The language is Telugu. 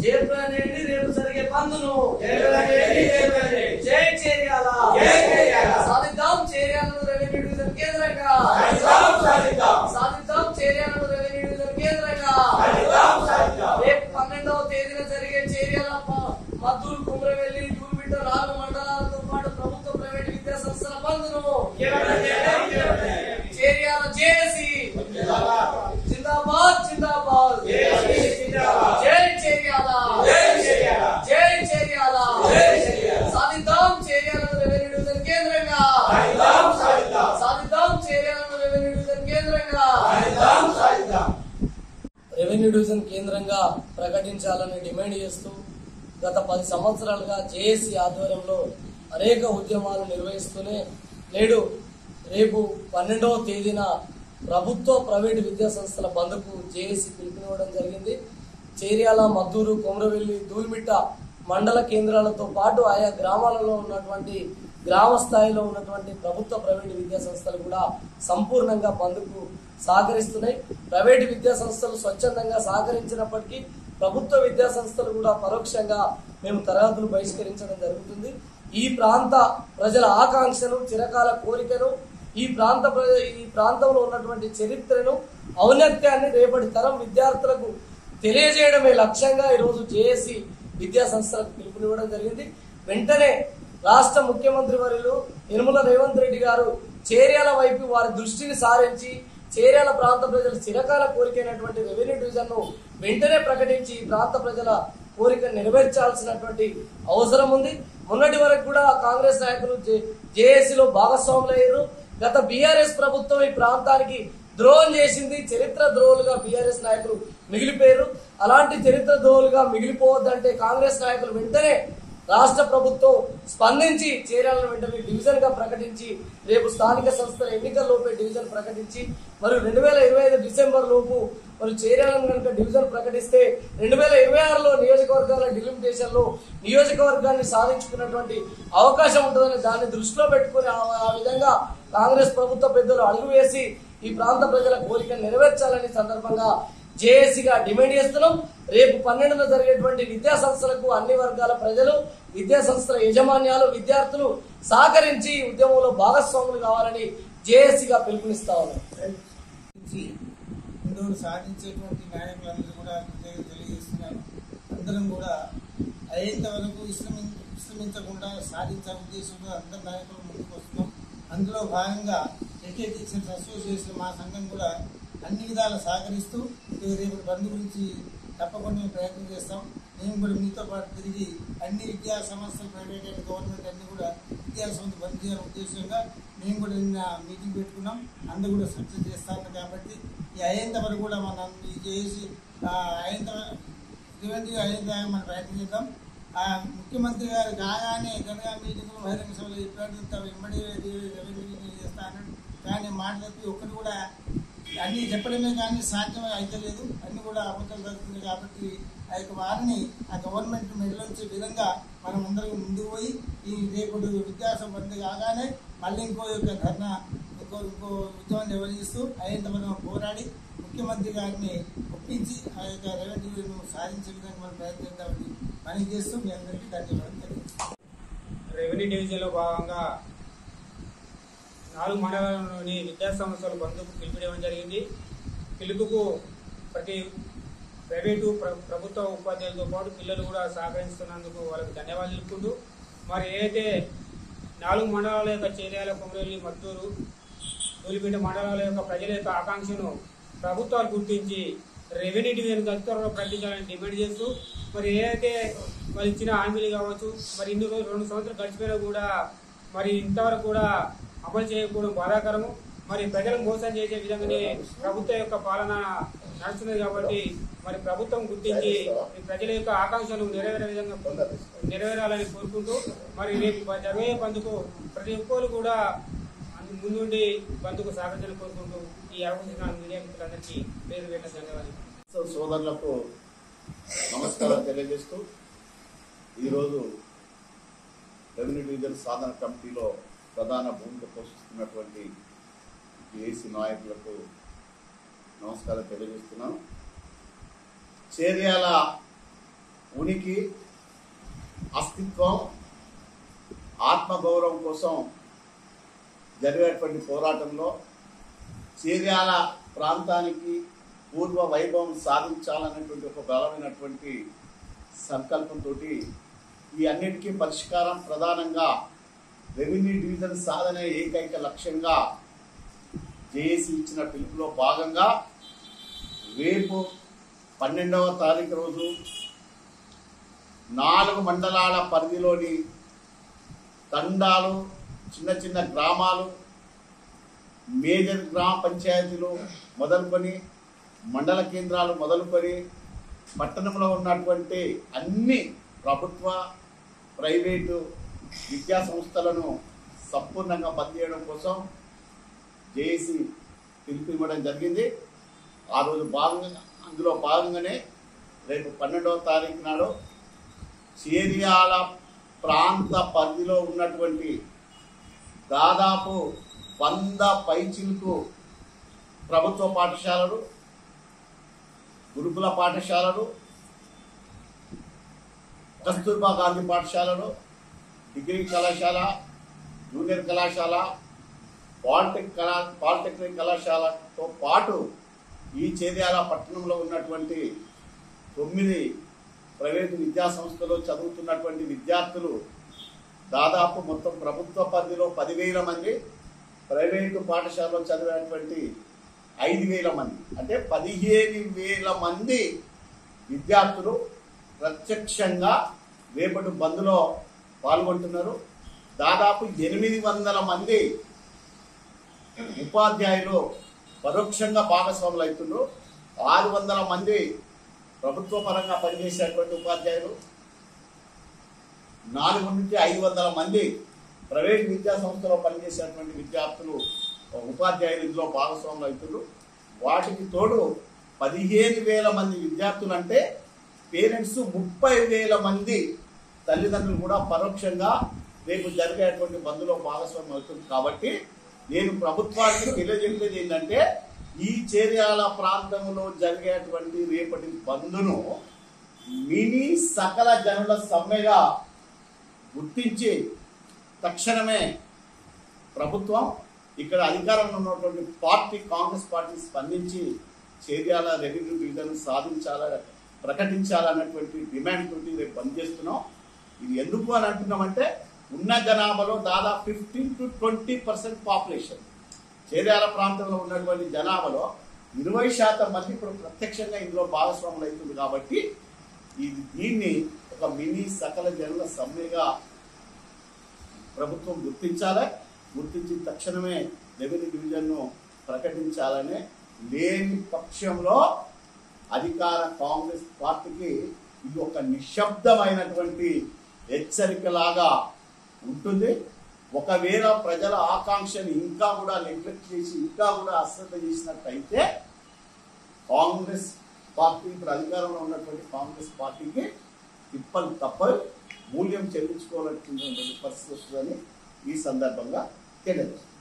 జయప్రనేని రేపు జరిగే బంద్ను జై చేర్యాల సాధిద్దాం చేర్యాలను రెవెన్యూ డివిజన్ కేంద్రంగా సాధిద్దాం చేర్యాలను రెవెన్యూ డివిజన్ కేంద్రంగా రేపు 12వ తేదీన జరిగే చేర్యాల మద్దూరు కుమ్రవెల్లి దూర్బిట్ట 4 మండలాలతో పాటు ప్రభుత్వ ప్రైవేట్ విద్యా సంస్థల బంద్ను చేర్యాల జేఏసీ జిందాబాద్ జిందాబాద్ జై చేర్యాల జై చేర్యాల సాధిద్దాం చేర్యాలను రెవెన్యూ డివిజన్ కేంద్రంగా సాధిద్దాం చేర్యాలను రెవెన్యూ డివిజన్ కేంద్రంగా రెవెన్యూ డివిజన్ కేంద్రంగా ప్రకటించాలని డిమాండ్ చేస్తూ గత 10 సంవత్సరాలుగా జేఏసీ ఆధ్వర్యంలో అనేక ఉద్యమాలు నిర్వహిస్తూనే నేడు రేపు 12వ తేదీన ప్రభుత్వ ప్రైవేటు విద్యా సంస్థల బంద్కు జేఏసీ పిలుపునివ్వడం జరిగింది. చేర్యాల మద్దూరు కొమరవెల్లి దూల్మిట్ట మండల కేంద్రాలతో పాటు ఆయా గ్రామాలలో ఉన్నటువంటి గ్రామ స్థాయిలో ఉన్నటువంటి ప్రభుత్వ ప్రైవేటు విద్యా సంస్థలు కూడా సంపూర్ణంగా బంద్కు సహకరిస్తున్నాయి. ప్రైవేటు విద్యా సంస్థలు స్వచ్ఛందంగా సహకరించినప్పటికీ ప్రభుత్వ విద్యా సంస్థలు కూడా పరోక్షంగా మేము తరగతులు బహిష్కరించడం జరుగుతుంది. ఈ ప్రాంత ప్రజల ఆకాంక్షను చిరకాల కోరికను ఈ ప్రాంతంలో ఉన్నటువంటి చరిత్రను ఔన్నత్యాన్ని రేపటి తరం విద్యార్థులకు తెలియజేయడమే లక్ష్యంగా ఈరోజు జేఏసీ విద్యా సంస్థలకు పిలుపునివ్వడం జరిగింది. వెంటనే రాష్ట్ర ముఖ్యమంత్రి వర్యులు యనమల రేవంత్ రెడ్డి గారు చేర్యాల వైపు వారి దృష్టిని సారించి చేర్యాల ప్రాంత ప్రజల చిరకాల కోరికైనటువంటి రెవెన్యూ డివిజన్ ను వెంటనే ప్రకటించి ఈ ప్రాంత ప్రజల కోరిక నెరవేర్చాల్సినటువంటి అవసరం ఉంది. మొన్నటి వరకు కూడా కాంగ్రెస్ నాయకులు జేఏసీలో భాగస్వాములయ్యారు. గత బీఆర్ఎస్ ప్రభుత్వం ఈ ప్రాంతానికి ద్రోహం చేసింది. చరిత్ర ద్రోహులుగా బీఆర్ఎస్ నాయకులు మిగిలిపోయారు. అలాంటి చరిత్ర ద్రోహులుగా మిగిలిపోవద్దంటే కాంగ్రెస్ నాయకులు వెంటనే రాష్ట్ర ప్రభుత్వం స్పందించి చేర్యాలను వెంటనే డివిజన్ గా ప్రకటించి రేపు స్థానిక సంస్థల ఎన్నికల్లోపే డివిజన్ ప్రకటించి మరియు 2025 డిసెంబర్ లోపు మరియు చేర్యాలను కనుక డివిజన్ ప్రకటిస్తే 2026లో నియోజకవర్గాల డిలిమిటేషన్ లో నియోజకవర్గాన్ని సాధించుకున్నటువంటి అవకాశం ఉంటుందని దాన్ని దృష్టిలో పెట్టుకుని ఆ విధంగా కాంగ్రెస్ ప్రభుత్వ పెద్దలు అడుగు వేసి ఈ ప్రాంత ప్రజల కోరికను నెరవేర్చాలని సందర్భంగా జేఏసీగా డిమాండ్ చేస్తున్నాం. రేపు 12న జరిగేటువంటి విద్యా సంస్థలకు అన్ని వర్గాల ప్రజలు విద్యా సంస్థల యాజమాన్యాలు విద్యార్థులు సహకరించి ఉద్యమంలో భాగస్వాములు కావాలని జేఏసీగా పిలుపునిస్తా ఉన్నాం. సాధించేటువంటి నాయకులందరూ కూడా తెలియజేస్తున్నారు. అందరం కూడా అయ్యేంత వరకు విశ్రమించకుండా సాధించే ఉద్దేశంతో అందరు నాయకులు ముందుకు వస్తున్నాం. అందులో భాగంగా ఎస్టేట్ టీచర్స్ అసోసియేషన్ మా సంఘం కూడా అన్ని విధాలు సహకరిస్తూ రేపు బంద్ గురించి తప్పకుండా ప్రయత్నం చేస్తాం. మేము కూడా మీతో పాటు తిరిగి అన్ని విద్యా సంస్థలు ప్రైవేట్ అండ్ గవర్నమెంట్ అన్ని కూడా విద్యా సంస్థ బంద్ చేయాలనే ఉద్దేశంగా మేము కూడా నిన్న మీటింగ్ పెట్టుకున్నాం. అందరూ కూడా సక్సెస్ చేస్తాము. కాబట్టి ఈ అయ్యేంత వరకు కూడా మనం చేసి రెవెన్యూ అయ్యేంత మనం ప్రయత్నం చేద్దాం. ముఖ్యమంత్రి గారు కాగానే గనగా మీటింగ్లు బహిరంగ సభలు చెప్పాడు ఇమ్మడి రెవెన్యూ చేస్తాను కానీ మాట్లాడి ఒక్కటి కూడా అన్ని చెప్పడమే కానీ సాధ్యం అయితే లేదు. అన్ని కూడా అబద్ధాలు జరుగుతుంది. కాబట్టి ఆ యొక్క వారిని ఆ గవర్నమెంట్ మెడలోంచే విధంగా మనం అందరం ముందుకు పోయి ఈ రేపు విద్యాసం బంద్ కాగానే మళ్ళీ ఇంకో ధర్నా ఇంకో ఉద్యమం నిర్వహిస్తూ అయ్యేంత మనం పోరాడి ముఖ్యమంత్రి గారిని ఒప్పించి ఆ యొక్క రెవెన్యూను సాధించే విధంగా మనం ప్రయత్నిద్దామని పని చేస్తూ మీ అందరికీ ధన్యవాదాలు తెలియజేస్తాం. రెవెన్యూ డివిజన్లో భాగంగా 4 మండలాల్లోని విద్యా సంస్థలు బంద్కు పిలుపునివ్వడం జరిగింది. పిలుపుకు ప్రతి ప్రైవేటు ప్రభుత్వ ఉపాధ్యాయులతో పాటు పిల్లలు కూడా సహకరిస్తున్నందుకు వాళ్ళకి ధన్యవాదాలు తెలుపుకుంటూ మరి ఏదైతే 4 మండలాల యొక్క చేర్యాల కొమరవెల్లి మద్దూరు దూలిపేట మండలాల యొక్క ప్రజల యొక్క ఆకాంక్షను ప్రభుత్వాలు గుర్తించి రెవెన్యూ డివిజన్ త్వరలో ప్రకటించాలని డిమాండ్ చేస్తూ మరి ఏదైతే మరి ఇచ్చిన హామీలు కావచ్చు మరి 2 సంవత్సరాలు గడిచిపోయినా కూడా మరి ఇంతవరకు కూడా అమలు చేయకపోవడం బాధాకరము. మరి ప్రజలను మోసం చేసే విధంగానే ప్రభుత్వం యొక్క పాలన నడుస్తున్నది. కాబట్టి మరి ప్రభుత్వం గుర్తించి ప్రజల యొక్క ఆకాంక్షలు నెరవేరాలని కోరుకుంటూ మరి రేపు జరిగే బంద్కు ప్రతి ఒక్కరు కూడా ముందుండి బంద్కు సహకరించాలని కోరుకుంటూ ఈ అవకాశం మీడియా మిత్రులందరికీ పేరు పెట్టిన ధన్యవాదాలు. సోదరులకు నమస్కారం తెలియజేస్తూ ఈరోజు రెవెన్యూ డివిజన్ సాధన కమిటీలో ప్రధాన భూమిక పోషిస్తున్నటువంటి జేఏసీ నాయకులకు నమస్కారం తెలియజేస్తున్నాను. చేర్యాల ఉనికి, అస్తిత్వం, ఆత్మగౌరవం కోసం జరిగేటువంటి పోరాటంలో చేర్యాల ప్రాంతానికి పూర్వ వైభవం సాధించాలనేటువంటి ఒక బలమైనటువంటి సంకల్పంతో ఈ అన్నిటికీ పరిష్కారం ప్రధానంగా రెవెన్యూ డివిజన్ సాధన ఏకైక లక్ష్యంగా జేఏసీ ఇచ్చిన పిలుపులో భాగంగా రేపు 12వ తారీఖు రోజు 4 మండలాల పరిధిలోని తండాలు, చిన్న చిన్న గ్రామాలు, మేజర్ గ్రామ పంచాయతీలు మొదలుకొని మండల కేంద్రాలు మొదలుకొని పట్టణంలో ఉన్నటువంటి అన్ని ప్రభుత్వ ప్రైవేటు విద్యా సంస్థలను సంపూర్ణంగా బంద్ చేయడం కోసం జేఏసీ పిలుపు ఇవ్వడం జరిగింది. ఆ రోజు అందులో భాగంగానే రేపు 12వ తారీఖు నాడు చేర్యాల ప్రాంత పరిధిలో ఉన్నటువంటి దాదాపు 100 పైచిలకు ప్రభుత్వ పాఠశాలలు, గురుకుల పాఠశాలలు, కస్తూర్బా గాంధీ పాఠశాలలు, డిగ్రీ కళాశాల, జూనియర్ కళాశాల, పాలిటెక్నిక్ కళాశాలతో పాటు ఈ చేర్యాల పట్టణంలో ఉన్నటువంటి 9 ప్రైవేటు విద్యా సంస్థలో చదువుతున్నటువంటి విద్యార్థులు దాదాపు మొత్తం ప్రభుత్వ పరిధిలో 10,000 మంది, ప్రైవేటు పాఠశాలలో చదివేటువంటి 5,000 మంది, అంటే 15,000 మంది విద్యార్థులు ప్రత్యక్షంగా రేపటి బంద్లో పాల్గొంటున్నారు. దాదాపు 800 మంది ఉపాధ్యాయులు పరోక్షంగా భాగస్వాములు అవుతున్నారు. 600 మంది ప్రభుత్వ పరంగా పనిచేసేటువంటి ఉపాధ్యాయులు, 400 నుంచి 500 మంది ప్రైవేట్ విద్యా సంస్థలో పనిచేసేటువంటి విద్యార్థులు, ఉపాధ్యాయులు ఇందులో భాగస్వాములు అవుతున్నారు. వాటికి తోడు 15,000 మంది విద్యార్థులు అంటే పేరెంట్స్ 30,000 మంది తల్లిదండ్రులు కూడా పరోక్షంగా రేపు జరిగేటువంటి బంద్లో భాగస్వామ్యం అవుతుంది. కాబట్టి నేను ప్రభుత్వానికి తెలియజేసేది ఏంటంటే ఈ చేర్యాల ప్రాంతంలో జరిగేటువంటి రేపటి బంద్ను మినీ సకల జనుల సమ్మెగా గుర్తించి తక్షణమే ప్రభుత్వం, ఇక్కడ అధికారంలో ఉన్నటువంటి పార్టీ కాంగ్రెస్ పార్టీ స్పందించి చేర్యాల రెవెన్యూ డివిజన్ ప్రకటించాలన్నటువంటి డిమాండ్ తోటి రేపు బంద్ చేస్తున్నాం. ఇది ఎందుకు అని అంటున్నామంటే ఉన్న జనాభాలో దాదాపు 15 to 20% పాపులేషన్, చేర్యాల ప్రాంతంలో ఉన్నటువంటి జనాభాలో 20% మంది ఇప్పుడు ప్రత్యక్షంగా ఇందులో భాగస్వాములు అవుతుంది. కాబట్టి దీన్ని ఒక మినీ సకల జనుల సమ్మెగా ప్రభుత్వం గుర్తించి తక్షణమే రెవెన్యూ డివిజన్ను ప్రకటించాలనే, లేని పక్షంలో అధికార కాంగ్రెస్ పార్టీకి ఇది ఒక నిశ్శబ్దమైనటువంటి హెచ్చరికలాగా ఉంటుంది. ఒకవేళ ప్రజల ఆకాంక్షని ఇంకా కూడా నెగ్లెక్ట్ చేసి ఇంకా కూడా అశ్రద్ధ చేసినట్టయితే కాంగ్రెస్ పార్టీ, ఇప్పుడు అధికారంలో ఉన్నటువంటి కాంగ్రెస్ పార్టీకి తిప్పలు తప్పలు మూల్యం చెల్లించుకోవాల్సినటువంటి పరిస్థితి వస్తుందని ఈ సందర్భంగా తెలియజేస్తుంది.